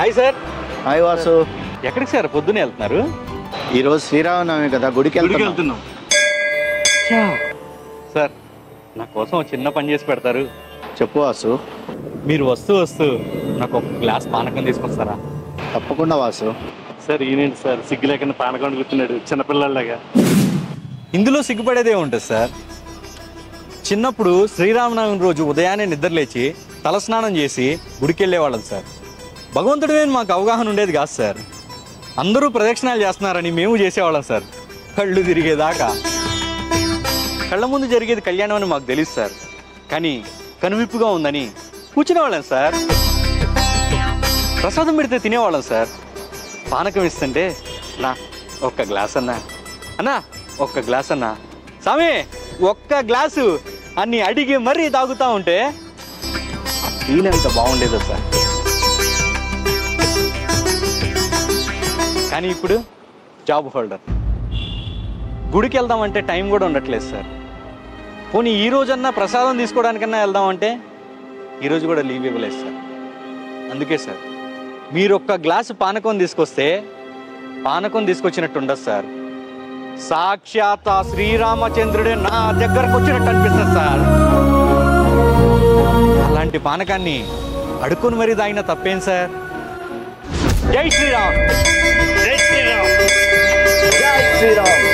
Hi sir. Hi Vasu. ఎక్కడికి sir పొద్దునే వెళ్తున్నారు? ఈరోజు శ్రీరామనవమి కదా, గుడికి వెళ్తున్నాం. సార్ నా కోసం చిన్న పని చేసి పెడతారు? చెప్పు వాసు. మీరు వస్తూ నాకు ఒక గ్లాస్ పానకం తీసుకొస్తారా? తప్పకుండా వాసు. సార్ ఈయనండి సార్, సిగ్గు లేకుండా పానకం కూర్చున్నాడు చిన్నపిల్లలాగా. ఇందులో సిగ్గుపడేదే ఉంటుంది సార్. చిన్నప్పుడు శ్రీరామనవమి రోజు ఉదయాన్నే నిద్రలేచి తలస్నానం చేసి గుడికి వెళ్ళేవాళ్ళం సార్. భగవంతుడి మీద మాకు అవగాహన ఉండేది కాదు సార్. అందరూ ప్రదక్షిణాలు చేస్తున్నారని మేము చేసేవాళ్ళం సార్. కళ్ళు తిరిగేదాకా కళ్ళ ముందు జరిగేది కళ్యాణం అని మాకు తెలుసు సార్. కానీ కనువిప్పుగా ఉందని కూర్చునేవాళ్ళం సార్. ప్రసాదం పెడితే తినేవాళ్ళం సార్. పానకం ఇస్తుంటే నా ఒక్క గ్లాస్ అన్నా ఒక్క గ్లాస్ అన్నా స్వామి ఒక్క గ్లాసు అని అడిగి మరీ తాగుతూ ఉంటే ఫీల్ ఎంత బాగుండేదో సార్. కానీ ఇప్పుడు జాబ్ హోల్డర్, గుడికి వెళ్దామంటే టైం కూడా ఉండట్లేదు సార్. పోనీ ఈ రోజన్నా ప్రసాదం తీసుకోవడానికన్నా వెళ్దామంటే ఈరోజు కూడా లీవ్ ఇవ్వలేదు సార్. అందుకే సార్ మీరు ఒక్క గ్లాసు పానకం తీసుకొస్తే పానకం తీసుకొచ్చినట్టు ఉండదు సార్. సాక్షాత్ శ్రీరామచంద్రుడే నా దగ్గరకు వచ్చినట్టు అనిపిస్తుంది సార్. అలాంటి పానకాన్ని అడుక్కుని మరీ తాగిన తప్పేం సార్? జై శ్రీరామ్. జై శ్రీరామ్. జై శ్రీరామ్.